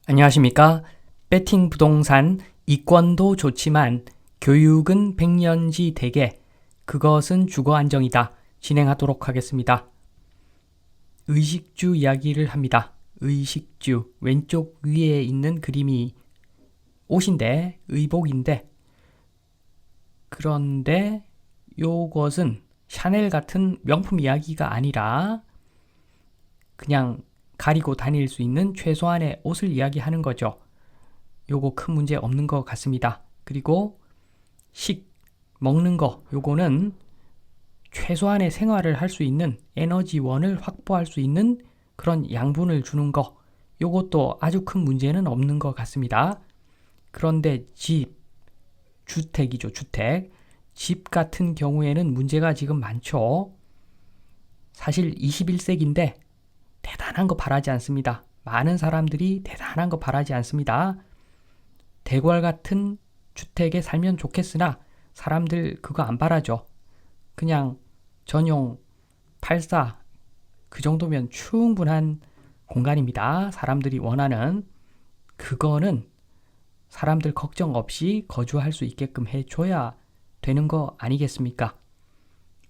안녕하십니까? 배팅 부동산 이권도 좋지만 교육은 백년지 대계, 그것은 주거 안정이다. 진행하도록 하겠습니다. 의식주 이야기를 합니다. 의식주 왼쪽 위에 있는 그림이 옷인데, 의복인데, 그런데 요것은 샤넬 같은 명품 이야기가 아니라 그냥 가리고 다닐 수 있는 최소한의 옷을 이야기하는 거죠. 요거 큰 문제 없는 것 같습니다. 그리고 먹는 거, 요거는 최소한의 생활을 할 수 있는 에너지원을 확보할 수 있는 그런 양분을 주는 거, 요것도 아주 큰 문제는 없는 것 같습니다. 그런데 주택이죠, 주택. 집 같은 경우에는 문제가 지금 많죠. 사실 21세기인데 대단한 거 바라지 않습니다. 많은 사람들이 대단한 거 바라지 않습니다. 대궐 같은 주택에 살면 좋겠으나 사람들 그거 안 바라죠. 그냥 전용 84 그 정도면 충분한 공간입니다. 사람들이 원하는 그거는 사람들 걱정 없이 거주할 수 있게끔 해줘야 되는 거 아니겠습니까?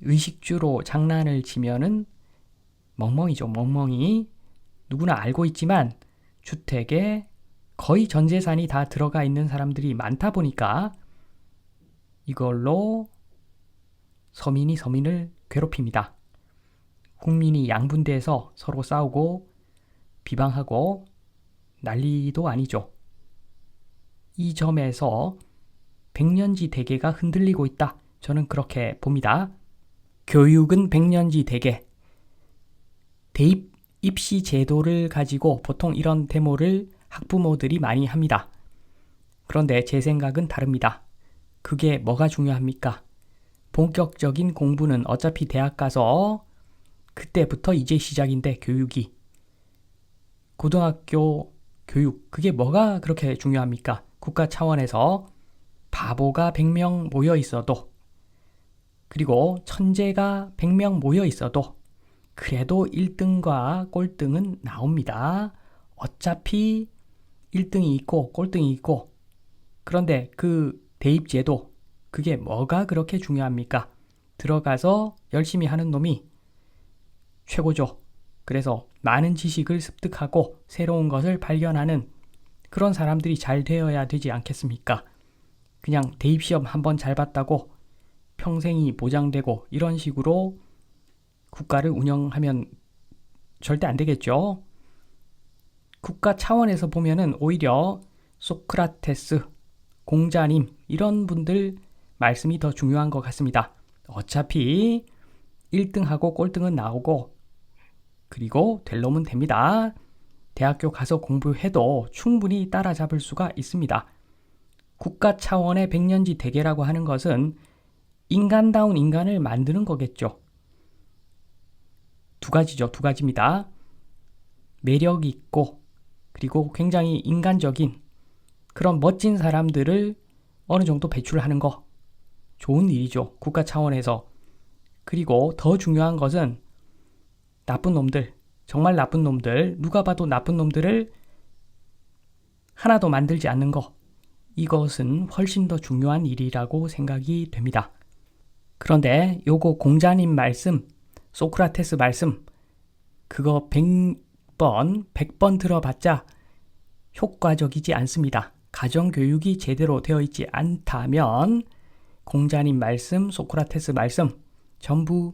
의식주로 장난을 치면은 멍멍이죠, 멍멍이. 누구나 알고 있지만 주택에 거의 전 재산이 다 들어가 있는 사람들이 많다 보니까 이걸로 서민이 서민을 괴롭힙니다. 국민이 양분돼서 서로 싸우고 비방하고 난리도 아니죠. 이 점에서 백년지 대계가 흔들리고 있다. 저는 그렇게 봅니다. 교육은 백년지 대계. 대입 입시 제도를 가지고 보통 이런 데모를 학부모들이 많이 합니다. 그런데 제 생각은 다릅니다. 그게 뭐가 중요합니까? 본격적인 공부는 어차피 대학 가서 그때부터 이제 시작인데, 교육이. 고등학교 교육, 그게 뭐가 그렇게 중요합니까? 국가 차원에서 바보가 100명 모여 있어도, 그리고 천재가 100명 모여 있어도 그래도 1등과 꼴등은 나옵니다. 어차피 1등이 있고 꼴등이 있고. 그런데 그 대입제도, 그게 뭐가 그렇게 중요합니까? 들어가서 열심히 하는 놈이 최고죠. 그래서 많은 지식을 습득하고 새로운 것을 발견하는 그런 사람들이 잘 되어야 되지 않겠습니까? 그냥 대입시험 한번 잘 봤다고 평생이 보장되고 이런 식으로 국가를 운영하면 절대 안 되겠죠. 국가 차원에서 보면은 오히려 소크라테스, 공자님 이런 분들 말씀이 더 중요한 것 같습니다. 어차피 1등하고 꼴등은 나오고, 그리고 될 놈은 됩니다. 대학교 가서 공부해도 충분히 따라잡을 수가 있습니다. 국가 차원의 백년지 대계라고 하는 것은 인간다운 인간을 만드는 거겠죠. 두 가지죠. 두 가지입니다. 매력 있고 그리고 굉장히 인간적인 그런 멋진 사람들을 어느 정도 배출하는 거 좋은 일이죠. 국가 차원에서. 그리고 더 중요한 것은 나쁜 놈들, 정말 나쁜 놈들, 누가 봐도 나쁜 놈들을 하나도 만들지 않는 거, 이것은 훨씬 더 중요한 일이라고 생각이 됩니다. 그런데 요거 공자님 말씀, 소크라테스 말씀, 그거 100번 들어봤자 효과적이지 않습니다. 가정교육이 제대로 되어 있지 않다면 공자님 말씀, 소크라테스 말씀 전부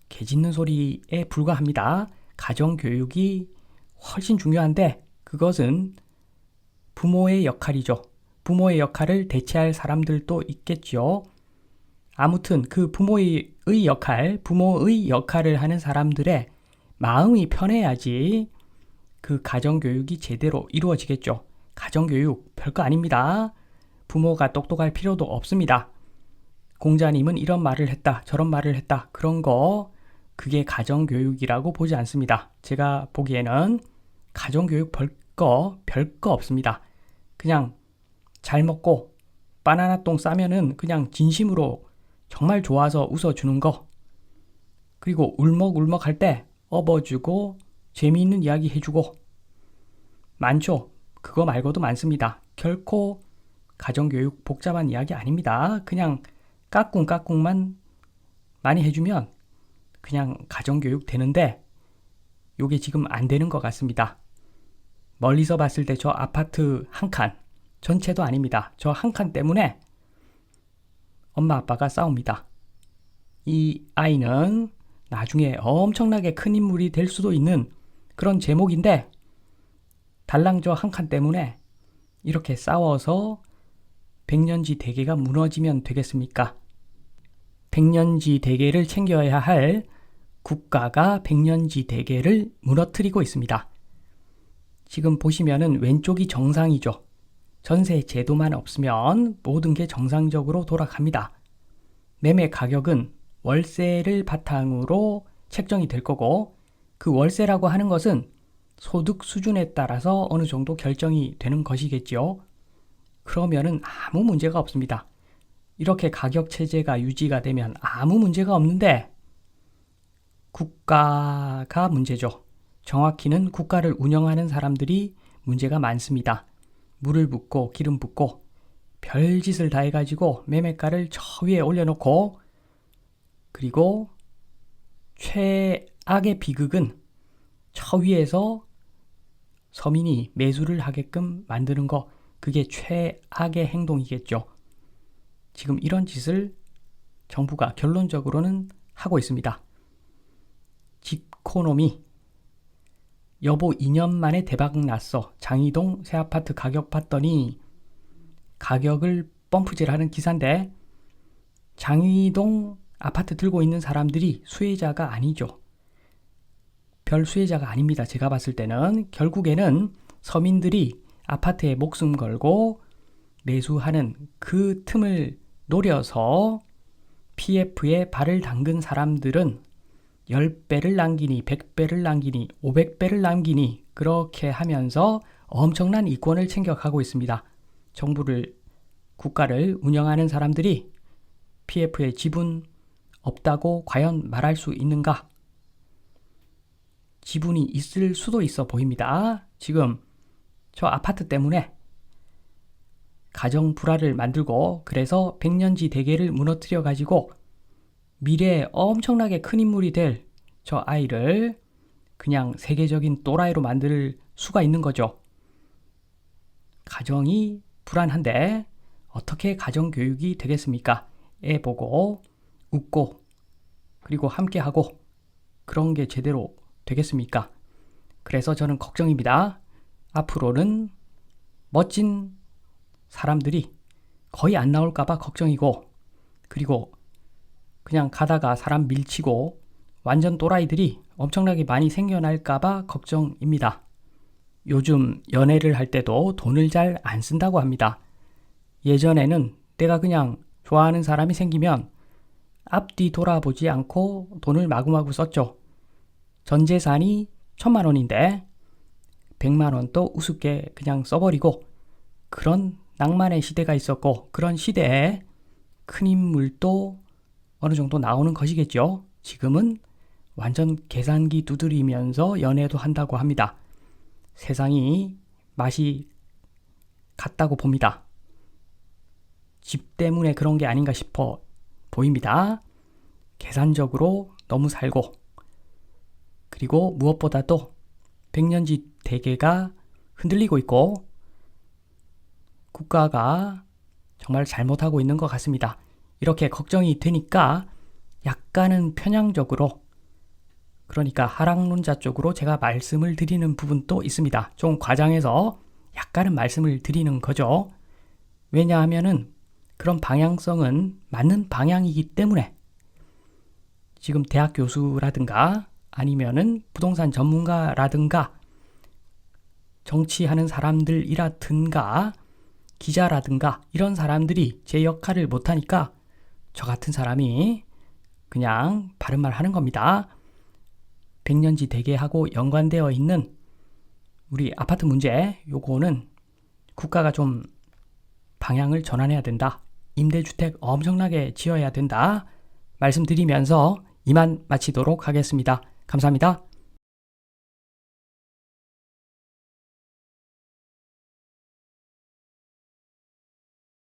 개짖는 소리에 불과합니다. 가정교육이 훨씬 중요한데 그것은 부모의 역할이죠. 부모의 역할을 대체할 사람들도 있겠죠. 아무튼 그 부모의 역할을 하는 사람들의 마음이 편해야지 그 가정교육이 제대로 이루어지겠죠. 가정교육 별거 아닙니다. 부모가 똑똑할 필요도 없습니다. 공자님은 이런 말을 했다, 저런 말을 했다, 그런 거 그게 가정교육이라고 보지 않습니다. 제가 보기에는 가정교육 별거 없습니다. 그냥 잘 먹고 바나나 똥 싸면은 그냥 진심으로 정말 좋아서 웃어주는 거, 그리고 울먹울먹 할 때 업어주고 재미있는 이야기 해주고, 많죠. 그거 말고도 많습니다. 결코 가정교육 복잡한 이야기 아닙니다. 그냥 까꿍까꿍만 많이 해주면 그냥 가정교육 되는데 요게 지금 안 되는 것 같습니다. 멀리서 봤을 때 저 아파트 한 칸 전체도 아닙니다. 저 한 칸 때문에 엄마 아빠가 싸웁니다. 이 아이는 나중에 엄청나게 큰 인물이 될 수도 있는 그런 제목인데 달랑 저 한 칸 때문에 이렇게 싸워서 백년지 대계가 무너지면 되겠습니까? 백년지 대계를 챙겨야 할 국가가 백년지 대계를 무너뜨리고 있습니다. 지금 보시면은 왼쪽이 정상이죠. 전세 제도만 없으면 모든 게 정상적으로 돌아갑니다. 매매 가격은 월세를 바탕으로 책정이 될 거고 그 월세라고 하는 것은 소득 수준에 따라서 어느 정도 결정이 되는 것이겠죠. 그러면은 아무 문제가 없습니다. 이렇게 가격 체제가 유지가 되면 아무 문제가 없는데 국가가 문제죠. 정확히는 국가를 운영하는 사람들이 문제가 많습니다. 물을 붓고 기름 붓고 별짓을 다 해가지고 매매가를 저 위에 올려놓고 그리고 최악의 비극은 저 위에서 서민이 매수를 하게끔 만드는 거 그게 최악의 행동이겠죠. 지금 이런 짓을 정부가 결론적으로는 하고 있습니다. 집코노미 여보 2년 만에 대박 났어. 장이동 새 아파트 가격 봤더니 가격을 펌프질하는 기사인데 장이동 아파트 들고 있는 사람들이 수혜자가 아니죠. 별 수혜자가 아닙니다. 제가 봤을 때는 결국에는 서민들이 아파트에 목숨 걸고 매수하는 그 틈을 노려서 PF에 발을 담근 사람들은 10배를 남기니 100배를 남기니 500배를 남기니 그렇게 하면서 엄청난 이권을 챙겨가고 있습니다. 정부를 국가를 운영하는 사람들이 PF에 지분 없다고 과연 말할 수 있는가? 지분이 있을 수도 있어 보입니다. 지금 저 아파트 때문에 가정 불화를 만들고 그래서 백년지 대계를 무너뜨려 가지고 미래에 엄청나게 큰 인물이 될 저 아이를 그냥 세계적인 또라이로 만들 수가 있는 거죠. 가정이 불안한데 어떻게 가정교육이 되겠습니까? 애 보고 웃고 그리고 함께하고 그런 게 제대로 되겠습니까? 그래서 저는 걱정입니다. 앞으로는 멋진 사람들이 거의 안 나올까봐 걱정이고 그리고 그냥 가다가 사람 밀치고 완전 또라이들이 엄청나게 많이 생겨날까봐 걱정입니다. 요즘 연애를 할 때도 돈을 잘 안 쓴다고 합니다. 예전에는 내가 그냥 좋아하는 사람이 생기면 앞뒤 돌아보지 않고 돈을 마구마구 썼죠. 전 재산이 1,000만 원인데 100만 원도 우습게 그냥 써버리고 그런 낭만의 시대가 있었고 그런 시대에 큰 인물도 어느 정도 나오는 것이겠죠. 지금은 완전 계산기 두드리면서 연애도 한다고 합니다. 세상이 맛이 같다고 봅니다. 집 때문에 그런 게 아닌가 싶어 보입니다. 계산적으로 너무 살고 그리고 무엇보다도 백년지 대계가 흔들리고 있고 국가가 정말 잘못하고 있는 것 같습니다. 이렇게 걱정이 되니까 약간은 편향적으로 그러니까 하락론자 쪽으로 제가 말씀을 드리는 부분도 있습니다. 좀 과장해서 약간은 말씀을 드리는 거죠. 왜냐하면은 그런 방향성은 맞는 방향이기 때문에 지금 대학 교수라든가 아니면은 부동산 전문가라든가 정치하는 사람들이라든가 기자라든가 이런 사람들이 제 역할을 못하니까 저 같은 사람이 그냥 바른 말 하는 겁니다. 백년지 대계하고 연관되어 있는 우리 아파트 문제 요거는 국가가 좀 방향을 전환해야 된다. 임대주택 엄청나게 지어야 된다. 말씀드리면서 이만 마치도록 하겠습니다. 감사합니다.